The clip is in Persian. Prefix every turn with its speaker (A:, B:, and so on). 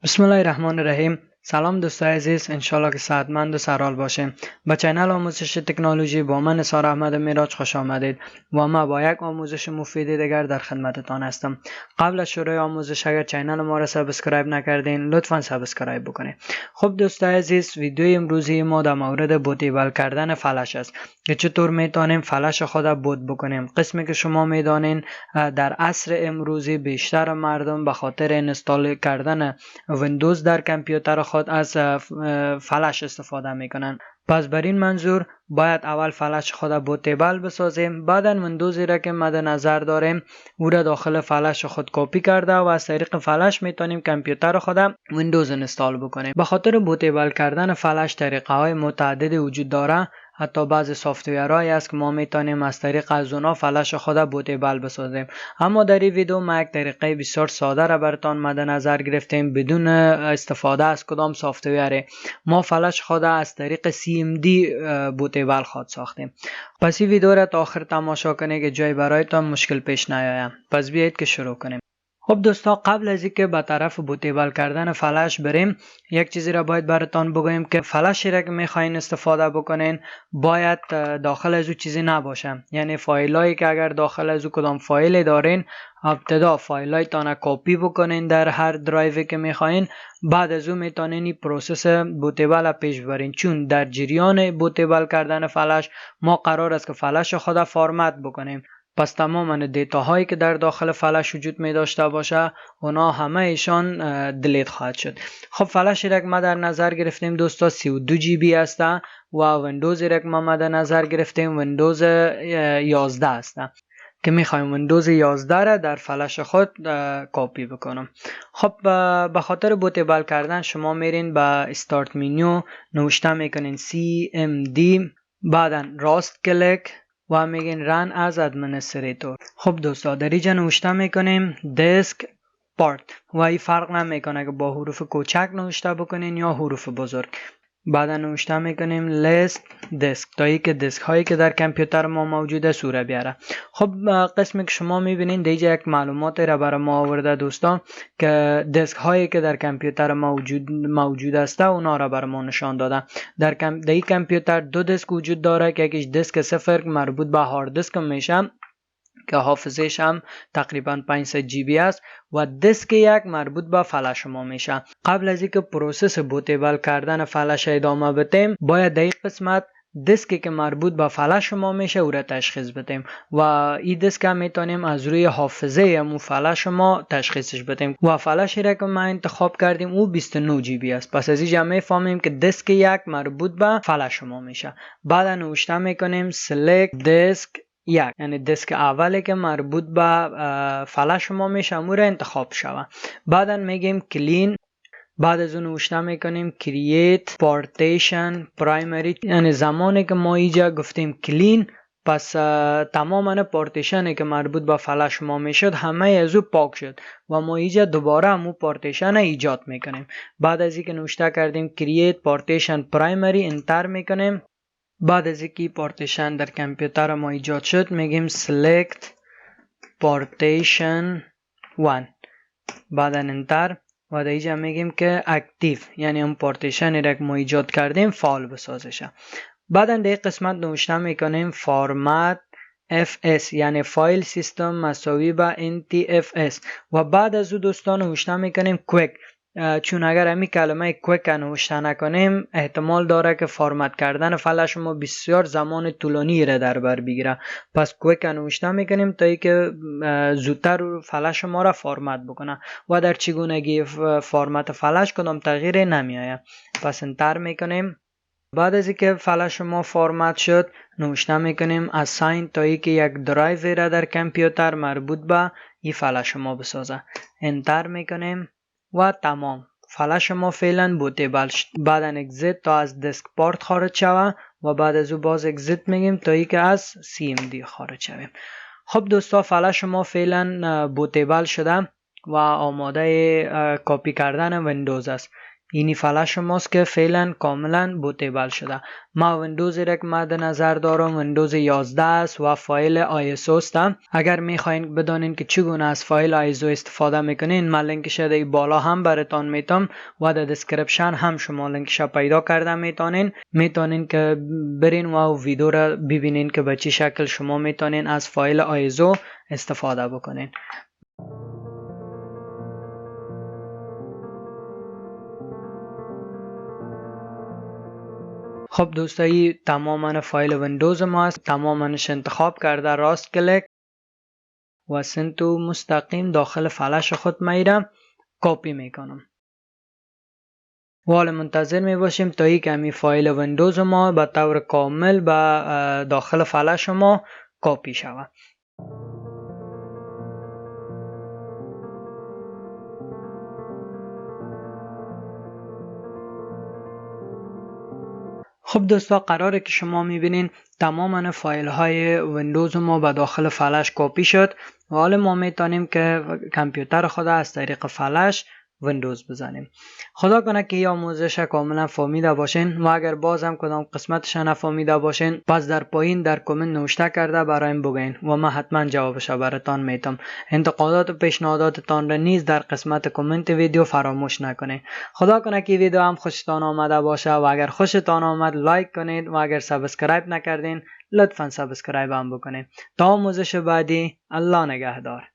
A: بسم الله الرحمن الرحیم. سلام دوستای عزیز، انشالله که صحتمند و سرحال باشیم. به چینل آموزش تکنولوژی با من نثار احمد میراج خوش آمدید و ما با یک آموزش مفید دیگر در خدمتتان هستم. قبل از شروع آموزش اگر چینل ما را سابسکرایب نکردین لطفا سابسکرایب بکنید. خب دوستای عزیز، ویدیو امروزی ما در مورد بوتیبل کردن فلش است که چطور میتونیم فلش خود بوت بکنیم. قسمی که شما میدانین در عصر امروزی بیشتر مردم به خاطر اینستال کردن ویندوز در کامپیوتر خود از فلش استفاده میکنن. پس بر این منظور باید اول فلش خود بوتیبل بسازیم، بعدا ویندوزی را که مد نظر داریم او را داخل فلش خود کپی کرده و از طریق فلش میتونیم کامپیوتر خود ویندوز انستال بکنیم. به خاطر بوتیبل کردن فلش طریقه های متعددی وجود داره. حتی بعضی سافتویرهایی است که ما میتونیم از طریق از اونا فلش خود بوتیبل بسازیم. اما در این ویدیو ما یک طریقه بسیار ساده را براتون مد نظر گرفتیم بدون استفاده از کدام سافتویری. ما فلش خود از طریق CMD بوتیبل خود ساختیم. پس این ویدیو را تا آخر تماشا کنید که جای برایتان مشکل پیش نیاید. پس بیایید که شروع کنیم. خب دوستا، قبل از اینکه به طرف بوتیبل کردن فلش بریم، یک چیزی را باید براتون بگویم که فلشی را که میخواین استفاده بکنین باید داخل از او چیزی نباشه. یعنی فایلایی که اگر داخل از او کدام فایلی دارین، ابتدا فایلایتان کپی بکنین در هر درایوی که میخواین، بعد از او میتونین این پروسس بوتیبل پیش ببرین. چون در جریان بوتیبل کردن فلش ما قرار است که فلش خود فرمت بکنیم. پس تماما دیتاهایی که در داخل فلش وجود می داشته باشه اونا همه ایشان دلیت خواهد شد. خب فلش را که ما در نظر گرفتیم دوستا 32 جی بی است و ویندوز را که ما مد نظر گرفتیم ویندوز 11 است که میخوایم ویندوز 11 را در فلش خود کپی بکنم. خب به خاطر بوتیبل کردن شما میرین به استارت منیو، نوشته میکنین CMD، بعدا راست کلیک و میگین رن از ادمنستریتور. خب دوستا در اینجا نوشته میکنیم دسک پارت و این فرق نمیکنه که با حروف کوچک نوشته بکنین یا حروف بزرگ. بعدا نوشته میکنیم لیست دسک تا ای که دسک هایی که در کامپیوتر ما موجوده سوره بیاره. خب قسمی که شما میبینین دیگه یک معلومات را برای ما آورده دوستان که دسک هایی که در کامپیوتر موجود است اونا را برای ما نشان داده. در این کامپیوتر دو دسک وجود داره که یکیش دسک 0 مربوط به هارد دسک میشه که حافظه‌اش هم تقریبا 500 جی بی است و دسک یک مربوط به فلش ما میشه. قبل از اینکه پروسس بوتیبل کردن فلش ادامه بدیم باید در این قسمت دسکی که مربوط به فلش ما میشه او را تشخیص بدیم و این دسک هم میتونیم از روی حافظه همون فلش ما تشخیصش بدیم و فلشی را که ما انتخاب کردیم او 29 جی بی است. پس از اینجا میفهمیم که دسک یک مربوط به فلش ما میشه. بعد نوشته میکنیم select disk یک، یعنی دسک اولی که مربوط به فلش ما میشه امور انتخاب شوه. بعدا میگیم کلین، بعد از اون نوشته میکنیم create partition primary، یعنی زمانی که ما اینجا گفتیم کلین پس تماما پارتیشنی که مربوط به فلش ما میشد همه از او پاک شد و ما اینجا دوباره همون پارتیشن ایجاد میکنیم. بعد از اینکه نوشته کردیم create partition primary انتر میکنیم. بعد از اینکه پارتیشن در کامپیوتر ما ایجاد شد میگیم select partition 1، بعد انتر و در اینجا میگیم که اکتیو، یعنی اون پارتیشنی را که ما ایجاد کردیم فعال بسازشه. بعد در قسمت نوشته میکنیم فرمت FS، یعنی فایل سیستم مساوی به NTFS و بعد از او دوستان نوشته میکنیم کویک، چون اگر همی کلمه کویک نوشته نکنیم احتمال داره که فرمت کردن فلش ما بسیار زمان طولانی را در بر بگیره. پس کویک نوشته میکنیم تا ای که زودتر فلش ما را فرمت بکنه و در چگونگی فرمت فلش کدام تغییری نمیآید. پس انتر میکنیم. بعد از اینکه فلش ما فرمت شد نوشته میکنیم assign تا ای که یک درایو را در کامپیوتر مربوط به این فلش ما بسازه. انتر میکنیم و تمام. فلش ما فعلا بوتیبل شد. بعدا اگزیت تا از دسک پارت خارج شوه و بعد از او باز اگزیت میگیم تا ای که از CMD خارج شویم. خب دوستا، فلش ما فعلا بوتیبل شده و آماده کپی کردن ویندوز است اینی فلش ماست که فعلا کاملا بوتیبل شده. ما ویندوز را که مد نظر دارم ویندوز 11 است و فایل ISO است. اگر میخواین بدانین که چگونه از فایل ISO استفاده میکنین، من لینکش در بالا هم براتون میتم و در دسکریپشن هم شما لینکش پیدا کرده میتونین که برین و ویدیو را ببینین که به چه شکل شما میتونین از فایل ISO استفاده بکنین. خب دوستایی تماما فایل ویندوز ما است. تماماش انتخاب کرده راست کلیک و سنتو مستقیم داخل فلش خود میرم کپی میکنم. حالا منتظر می باشیم تا ای که همی فایل ویندوز ما به طور کامل به داخل فلش ما کپی شود. خب دوستا قراره که شما میبینین تماما فایل های ویندوز ما به داخل فلش کپی شد و حالا ما میتونیم که کامپیوتر خود از طریق فلش ویندوز بزنیم. خدا کنه که این آموزش کاملا فهمیده باشین و اگر بازم کدام قسمتش نفهمیده باشین پس در پایین در کامنت نوشته کرده برایم بگین و من حتما جوابش براتون میتم. انتقادات و پیشنهاداتتان را نیز در قسمت کامنت ویدیو فراموش نکنید. خدا کنه که ویدیو هم خوشتان آمده باشه و اگر خوشتان آمد لایک کنید و اگر سابسکرایب نکردین لطفا سابسکرایب هم بکنید. تا آموزش بعدی الله نگهدار.